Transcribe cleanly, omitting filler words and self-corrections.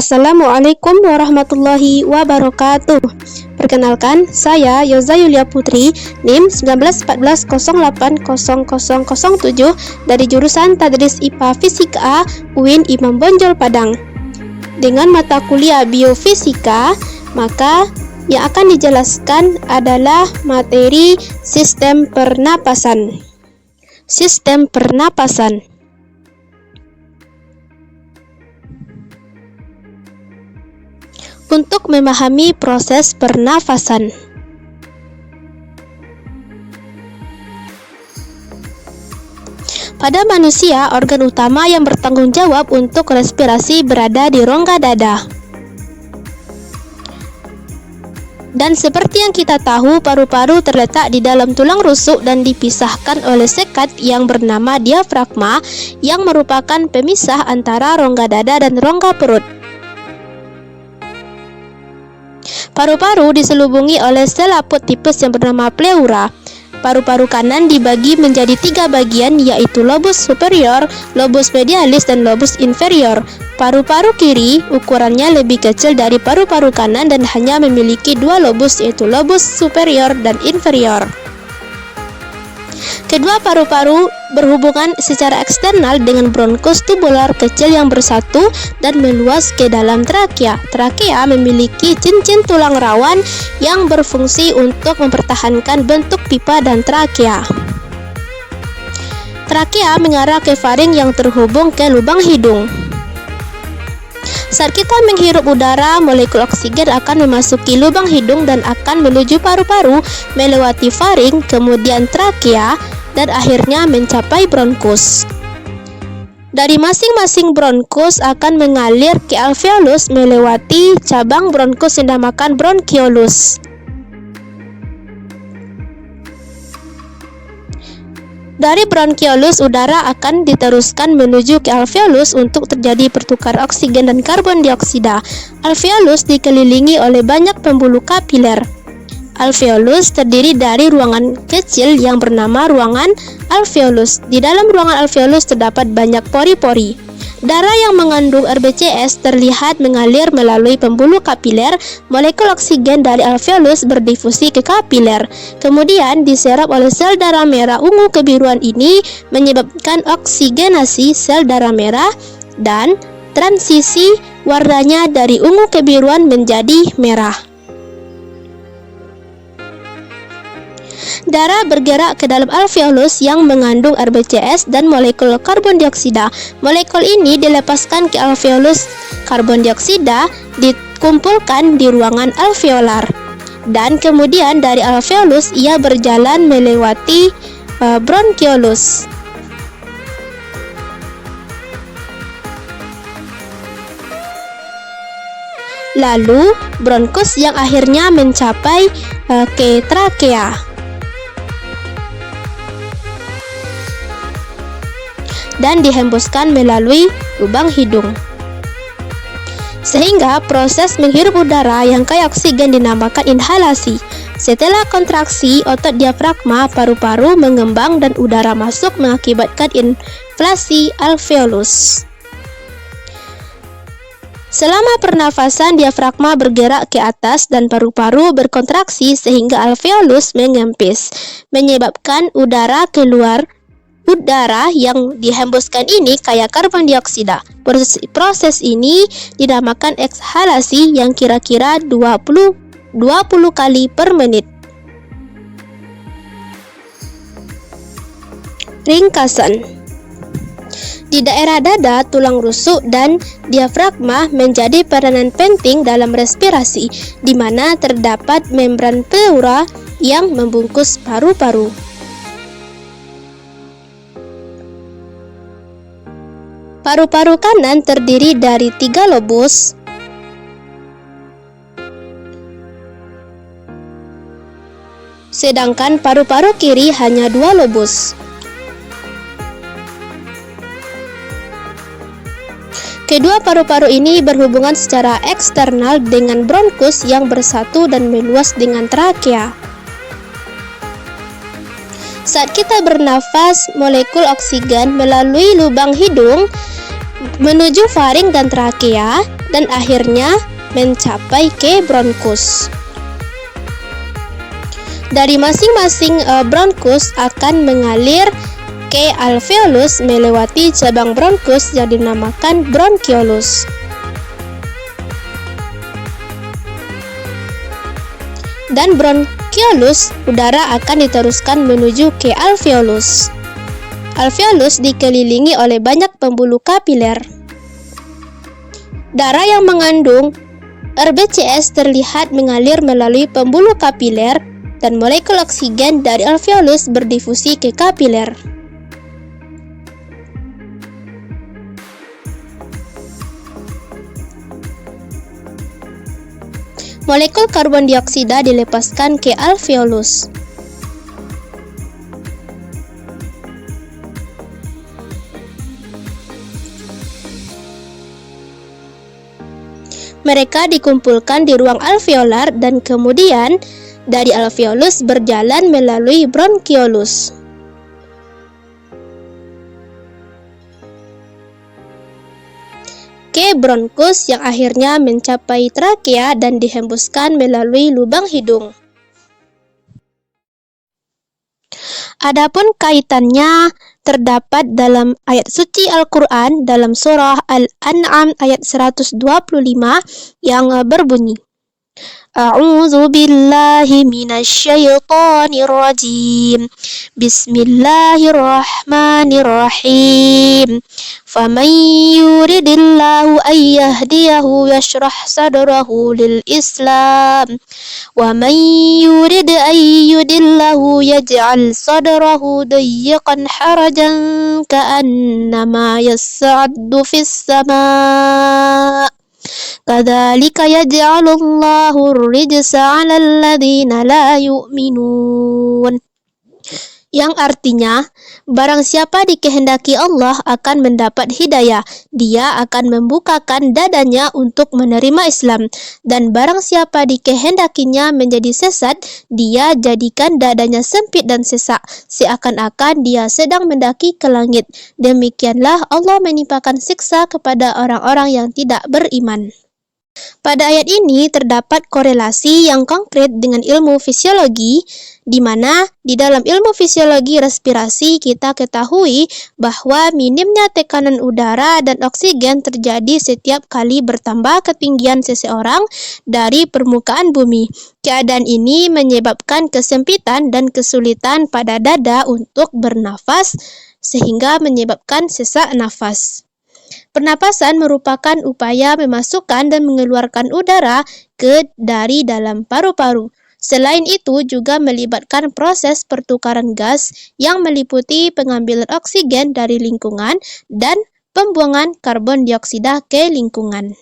Assalamualaikum warahmatullahi wabarakatuh. Perkenalkan, saya Yoza Yulia Putri, NIM 1914080007 dari jurusan Tadris IPA Fisika A, UIN Imam Bonjol Padang. Dengan mata kuliah biofisika, maka yang akan dijelaskan adalah materi sistem pernapasan. Sistem pernapasan. Untuk memahami proses pernafasan, pada manusia, organ utama yang bertanggung jawab untuk respirasi berada di rongga dada. Dan seperti yang kita tahu, paru-paru terletak di dalam tulang rusuk dan dipisahkan oleh sekat yang bernama diafragma yang merupakan pemisah antara rongga dada dan rongga perut. Paru-paru diselubungi oleh sel laput tipes yang bernama pleura. Paru-paru kanan dibagi menjadi 3 bagian, yaitu lobus superior, lobus medialis, dan lobus inferior. Paru-paru kiri ukurannya lebih kecil dari paru-paru kanan dan hanya memiliki 2 lobus, yaitu lobus superior dan inferior. Kedua paru-paru berhubungan secara eksternal dengan bronkus tubular kecil yang bersatu dan meluas ke dalam trakea. Trakea memiliki cincin tulang rawan yang berfungsi untuk mempertahankan bentuk pipa dan trakea. Trakea mengarah ke faring yang terhubung ke lubang hidung. Saat kita menghirup udara, molekul oksigen akan memasuki lubang hidung dan akan menuju paru-paru, melewati faring, kemudian trakea, dan akhirnya mencapai bronkus. Dari masing-masing bronkus akan mengalir ke alveolus melewati cabang bronkus yang dinamakan bronkiolus. Dari bronkiolus, udara akan diteruskan menuju ke alveolus untuk terjadi pertukaran oksigen dan karbon dioksida. Alveolus dikelilingi oleh banyak pembuluh kapiler. Alveolus terdiri dari ruangan kecil yang bernama ruangan alveolus. Di dalam ruangan alveolus terdapat banyak pori-pori. Darah yang mengandung RBCS terlihat mengalir melalui pembuluh kapiler. Molekul oksigen dari alveolus berdifusi ke kapiler, kemudian diserap oleh sel darah merah ungu kebiruan. Ini menyebabkan oksigenasi sel darah merah dan transisi warnanya dari ungu kebiruan menjadi merah. Darah bergerak ke dalam alveolus yang mengandung RBCS dan molekul karbon dioksida. Molekul ini dilepaskan ke alveolus. Karbon dioksida dikumpulkan di ruangan alveolar. Dan kemudian dari alveolus ia berjalan melewati bronkiolus. Lalu bronkus yang akhirnya mencapai ke trakea. Dan dihembuskan melalui lubang hidung. Sehingga proses menghirup udara yang kaya oksigen dinamakan inhalasi. Setelah kontraksi otot diafragma, paru-paru mengembang dan udara masuk mengakibatkan inflasi alveolus. Selama pernafasan, diafragma bergerak ke atas dan paru-paru berkontraksi sehingga alveolus mengempis, menyebabkan udara keluar. Udara yang dihembuskan ini kaya karbon dioksida. Proses ini dinamakan ekshalasi yang kira-kira 20 kali per menit. Ringkasan. Di daerah dada, tulang rusuk dan diafragma menjadi peranan penting dalam respirasi, di mana terdapat membran pleura yang membungkus paru-paru. Paru-paru kanan terdiri dari 3 lobus, sedangkan paru-paru kiri hanya 2 lobus. Kedua paru-paru ini berhubungan secara eksternal dengan bronkus yang bersatu dan meluas dengan trakea. Saat kita bernafas, molekul oksigen melalui lubang hidung menuju faring dan trakea dan akhirnya mencapai ke bronkus. Dari masing-masing bronkus akan mengalir ke alveolus melewati cabang bronkus yang dinamakan bronkiolus. Dan bronkiolus, udara akan diteruskan menuju ke alveolus. Alveolus dikelilingi oleh banyak pembuluh kapiler. Darah yang mengandung RBCS terlihat mengalir melalui pembuluh kapiler dan molekul oksigen dari alveolus berdifusi ke kapiler. Molekul karbon dioksida dilepaskan ke alveolus. Mereka dikumpulkan di ruang alveolar dan kemudian dari alveolus berjalan melalui bronkiolus. Ke bronkus yang akhirnya mencapai trakea dan dihembuskan melalui lubang hidung. Adapun kaitannya terdapat dalam ayat suci Al-Quran dalam surah Al-An'am ayat 125 yang berbunyi, A'udzu billahi minasyaitonir rajim. Bismillahirrahmanirrahim. Faman yuridillahu an yahdiyahu yashrah sadrahu lil Islam. Wa man yurid an yudillahu yaj'al sadrahu dayyiqan harajan ka'annama yas'addu fis sama'. Kadzalika yaj'alullahu ar-rijsa 'alal ladzina la yu'minun. Yang artinya, barang siapa dikehendaki Allah akan mendapat hidayah, dia akan membukakan dadanya untuk menerima Islam. Dan barang siapa dikehendakinya menjadi sesat, dia jadikan dadanya sempit dan sesak, seakan-akan dia sedang mendaki ke langit. Demikianlah Allah menimpakan siksa kepada orang-orang yang tidak beriman. Pada ayat ini terdapat korelasi yang konkret dengan ilmu fisiologi, di mana di dalam ilmu fisiologi respirasi kita ketahui bahwa minimnya tekanan udara dan oksigen terjadi setiap kali bertambah ketinggian seseorang dari permukaan bumi. Keadaan ini menyebabkan kesempitan dan kesulitan pada dada untuk bernafas, sehingga menyebabkan sesak nafas. Pernapasan merupakan upaya memasukkan dan mengeluarkan udara dari dalam paru-paru. Selain itu juga melibatkan proses pertukaran gas yang meliputi pengambilan oksigen dari lingkungan dan pembuangan karbon dioksida ke lingkungan.